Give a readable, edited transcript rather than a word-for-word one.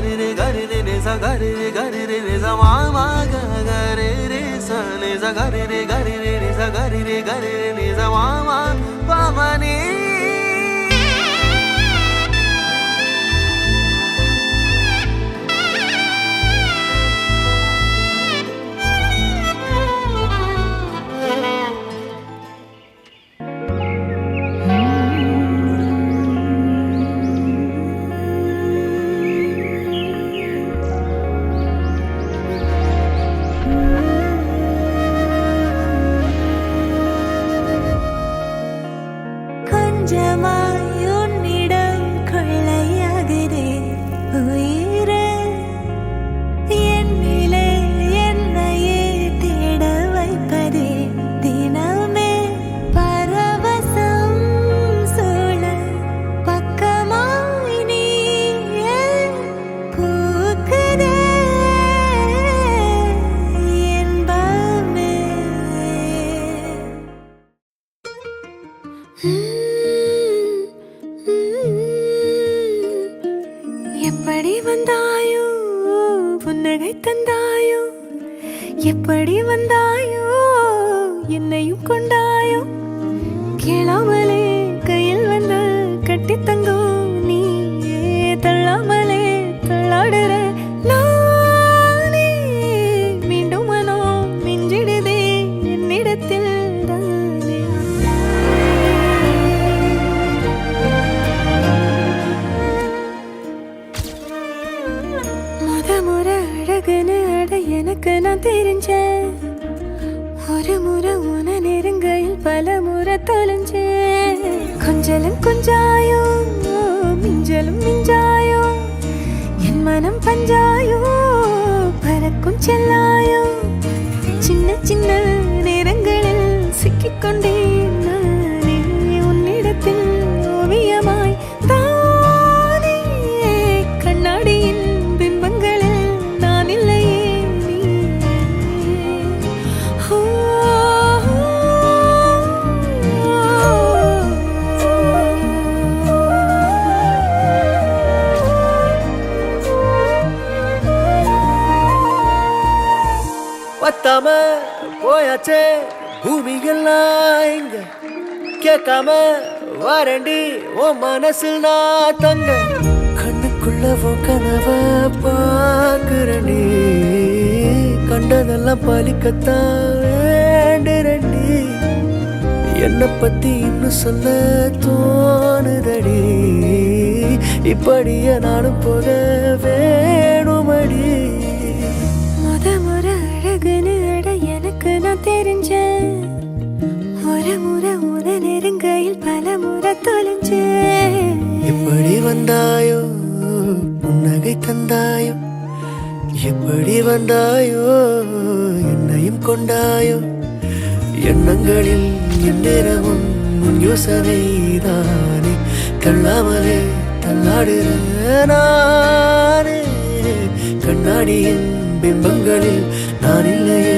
gari re gari re ni sa gari re ni sa ma ma ga ga re sa ni sa gari re ni sa gari re ni sa ma ma pa ma ni. எப்படி வந்தாயோ புன்னகை தந்தாயோ, எப்படி வந்தாயோ என்னையும் கொண்டாயோ, கேளாமலே கையில் வந்து கட்டி தங்கோ நீ தள்ளாமலே தள்ளாடுற நானே, மீண்டும் மனோ மிஞ்சிடுதே என்னிடத்தில் முறை அழகுன்னு அட எனக்கு நான் தெரிஞ்சேன், ஒரு முறை உன நெருங்கையில் பல முறை தொலைஞ்சேன். கொஞ்சலும் கொஞ்சாயோ மிஞ்சலும் மிஞ்சாயோ, என் மனம் பஞ்சாயோ பறக்கும் செல்லாயோ, சின்ன சின்ன நேரங்களில் சிக்கிக்கொண்டேன் நானே உன்னிடத்தில் ஓவியமாய் தானே, கண்ணாடியின் பத்தாம போயாச்சே பூமி எல்லாம் இங்க, கேட்காம வாரண்டி ஓ மனசில் நான் தங்க, கண்ணுக்குள்ள ஓ கனவ பாக்குறண்டி, கண்டதெல்லாம் பலிக்கத்தான் வேண்டுரண்டி, என்னை பத்தி இன்னும் சொல்ல தோணுதடி, இப்படியே நானும் போக வேணுமடி. எனக்கு நான் தெரிஞ்சேன், ஒரு முறை உத நெருங்கையில் பல முறை தொலைஞ்சேன். எப்படி வந்தாயோ புன்னகை தந்தாயோ, எப்படி வந்தாயோ என்னையும் கொண்டாயோ, எண்ணங்களில் எந்நேரமும் யோசனை தானே, தள்ளாமலே தள்ளாடுற நானே, கண்ணாடியின் பிம்பங்களில் நான் இல்லையே